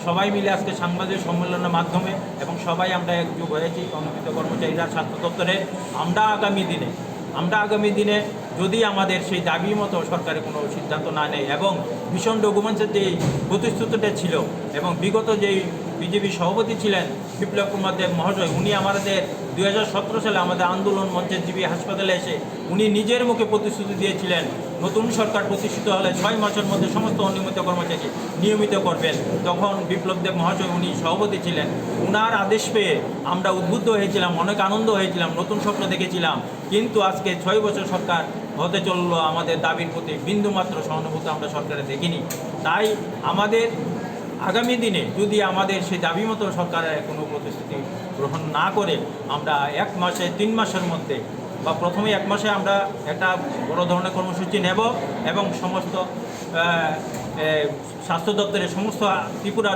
সবাই মিলে আজকে সাংবাদিক সম্মেলনের মাধ্যমে এবং সবাই আমরা একযোগ হয়েছি অনুমিত কর্মচারীরা স্বাস্থ্য দপ্তরে। আমরা আগামী দিনে যদি আমাদের সেই দাবি মতো সরকারের কোনো সিদ্ধান্ত না নেয় এবং ভীষণ ডকুমেন্টসের যেই প্রতিশ্রুতিটা ছিল এবং বিগত যেই বিজেপি সভাপতি ছিলেন বিপ্লব কুমার দেব মহাশয়, উনি আমাদের 2017 সালে আমাদের আন্দোলন মঞ্চের জিবি হাসপাতালে এসে উনি নিজের মুখে প্রতিশ্রুতি দিয়েছিলেন নতুন সরকার প্রতিষ্ঠিত হলে 6 মাসের মধ্যে সমস্ত অনিয়মিত কর্মচারী নিয়মিত করবেন। তখন বিপ্লব দেব মহাশয় উনি সভাপতি ছিলেন, উনার আদেশ পেয়ে আমরা উদ্বুদ্ধ হয়েছিলাম, অনেক আনন্দ হয়েছিলাম, নতুন স্বপ্ন দেখেছিলাম। কিন্তু আজকে 6 বছর সরকার হতে চললো, আমাদের দাবির প্রতি বিন্দুমাত্র সহানুভূতি আমরা সরকারে দেখিনি। তাই আমাদের আগামী দিনে যদি আমাদের সেই দাবি মতো সরকারের কোনো প্রতিশ্রুতি গ্রহণ না করে আমরা 1 মাসে 3 মাসের মধ্যে বা প্রথমে 1 মাসে আমরা একটা বড় ধরনের কর্মসূচি নেব এবং সমস্ত স্বাস্থ্য দপ্তরের সমস্ত ত্রিপুরার